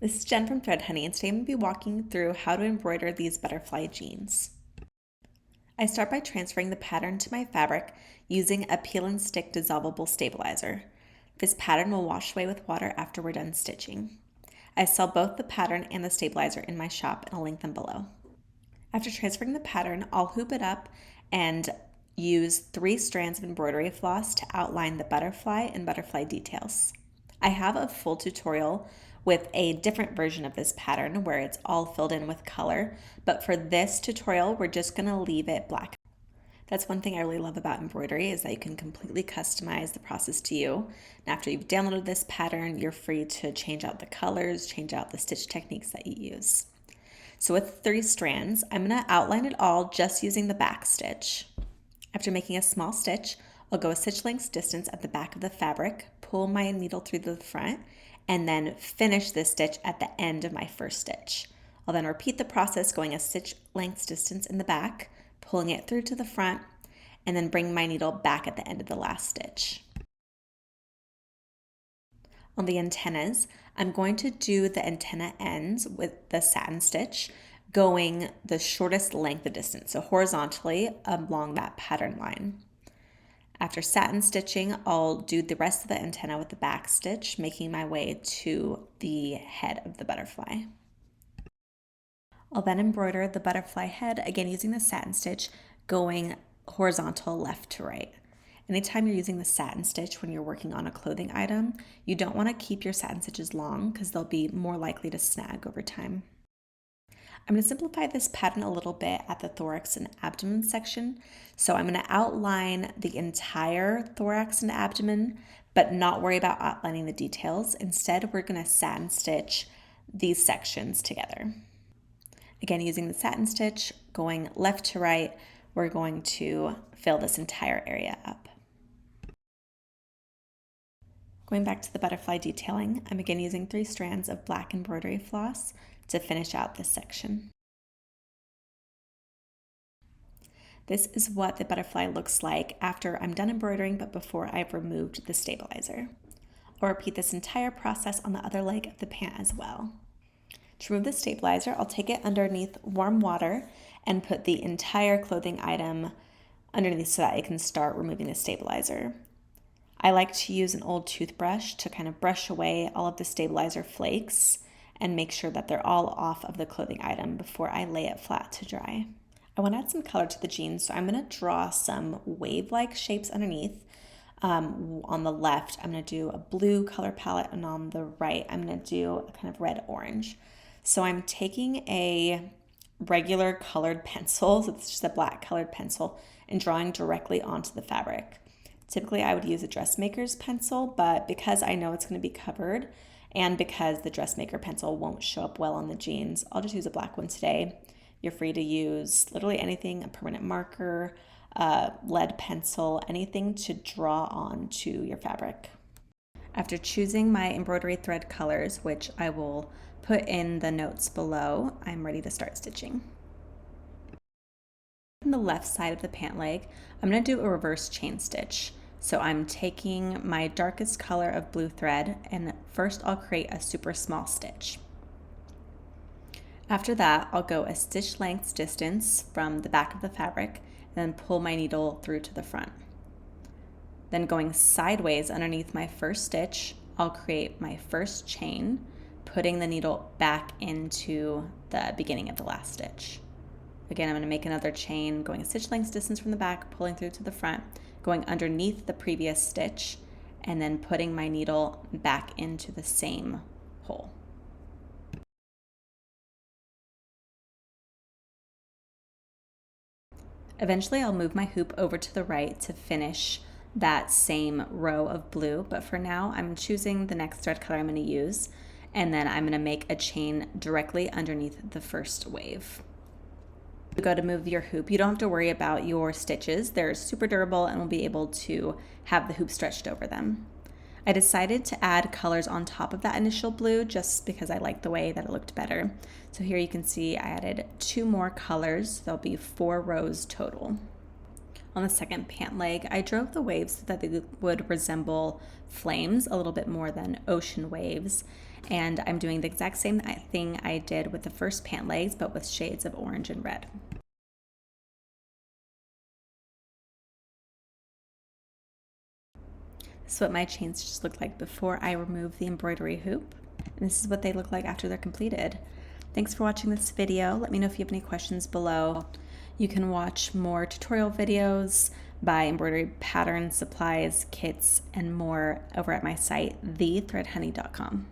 This is Jen from Thread Honey, and today I'm going to be walking through how to embroider these butterfly jeans. I start by transferring the pattern to my fabric using a peel and stick dissolvable stabilizer. This pattern will wash away with water after we're done stitching. I sell both the pattern and the stabilizer in my shop, and I'll link them below. After transferring the pattern, I'll hoop it up and use 3 strands of embroidery floss to outline the butterfly and butterfly details. I have a full tutorial with a different version of this pattern where it's all filled in with color, but for this tutorial, we're just gonna leave it black. That's one thing I really love about embroidery is that you can completely customize the process to you. And after you've downloaded this pattern, you're free to change out the colors, change out the stitch techniques that you use. So with 3 strands, I'm gonna outline it all just using the back stitch. After making a small stitch, I'll go a stitch length distance at the back of the fabric, pull my needle through to the front, and then finish this stitch at the end of my first stitch. I'll then repeat the process going a stitch length distance in the back, pulling it through to the front, and then bring my needle back at the end of the last stitch. On the antennas, I'm going to do the antenna ends with the satin stitch, going the shortest length of distance, so horizontally along that pattern line. After satin stitching, I'll do the rest of the antenna with the back stitch, making my way to the head of the butterfly. I'll then embroider the butterfly head, again using the satin stitch, going horizontal left to right. Anytime you're using the satin stitch when you're working on a clothing item, you don't want to keep your satin stitches long because they'll be more likely to snag over time. I'm going to simplify this pattern a little bit at the thorax and abdomen section. So I'm going to outline the entire thorax and abdomen, but not worry about outlining the details. Instead, we're going to satin stitch these sections together. Again, using the satin stitch, going left to right, we're going to fill this entire area up. Going back to the butterfly detailing, I'm again using 3 strands of black embroidery floss to finish out this section. This is what the butterfly looks like after I'm done embroidering, but before I've removed the stabilizer. I'll repeat this entire process on the other leg of the pant as well. To remove the stabilizer, I'll take it underneath warm water and put the entire clothing item underneath so that I can start removing the stabilizer. I like to use an old toothbrush to kind of brush away all of the stabilizer flakes and make sure that they're all off of the clothing item before I lay it flat to dry. I want to add some color to the jeans, so I'm going to draw some wave-like shapes underneath. On the left, I'm going to do a blue color palette, and on the right, I'm going to do a kind of red-orange. So I'm taking a regular colored pencil, so it's just a black colored pencil, and drawing directly onto the fabric. Typically, I would use a dressmaker's pencil, but because I know it's going to be covered, and because the dressmaker pencil won't show up well on the jeans, I'll just use a black one today. You're free to use literally anything, a permanent marker, lead pencil, anything to draw onto your fabric. After choosing my embroidery thread colors, which I will put in the notes below, I'm ready to start stitching. On the left side of the pant leg, I'm going to do a reverse chain stitch. So I'm taking my darkest color of blue thread, and first I'll create a super small stitch. After that, I'll go a stitch length distance from the back of the fabric and then pull my needle through to the front. Then going sideways underneath my first stitch, I'll create my first chain, putting the needle back into the beginning of the last stitch. Again, I'm going to make another chain, going a stitch length distance from the back, pulling through to the front, going underneath the previous stitch, and then putting my needle back into the same hole. Eventually, I'll move my hoop over to the right to finish that same row of blue, but for now, I'm choosing the next thread color I'm going to use, and then I'm going to make a chain directly underneath the first wave. You go to move your hoop, you don't have to worry about your stitches. They're super durable and will be able to have the hoop stretched over them. I decided to add colors on top of that initial blue just because I liked the way that it looked better. So here you can see I added 2 more colors. There'll be 4 rows total. On the second pant leg, I drove the waves so that they would resemble flames a little bit more than ocean waves. And I'm doing the exact same thing I did with the first pant legs, but with shades of orange and red. This is what my chains just look like before I remove the embroidery hoop. And this is what they look like after they're completed. Thanks for watching this video. Let me know if you have any questions below. You can watch more tutorial videos, buy embroidery patterns, supplies, kits, and more over at my site, thethreadhoney.com.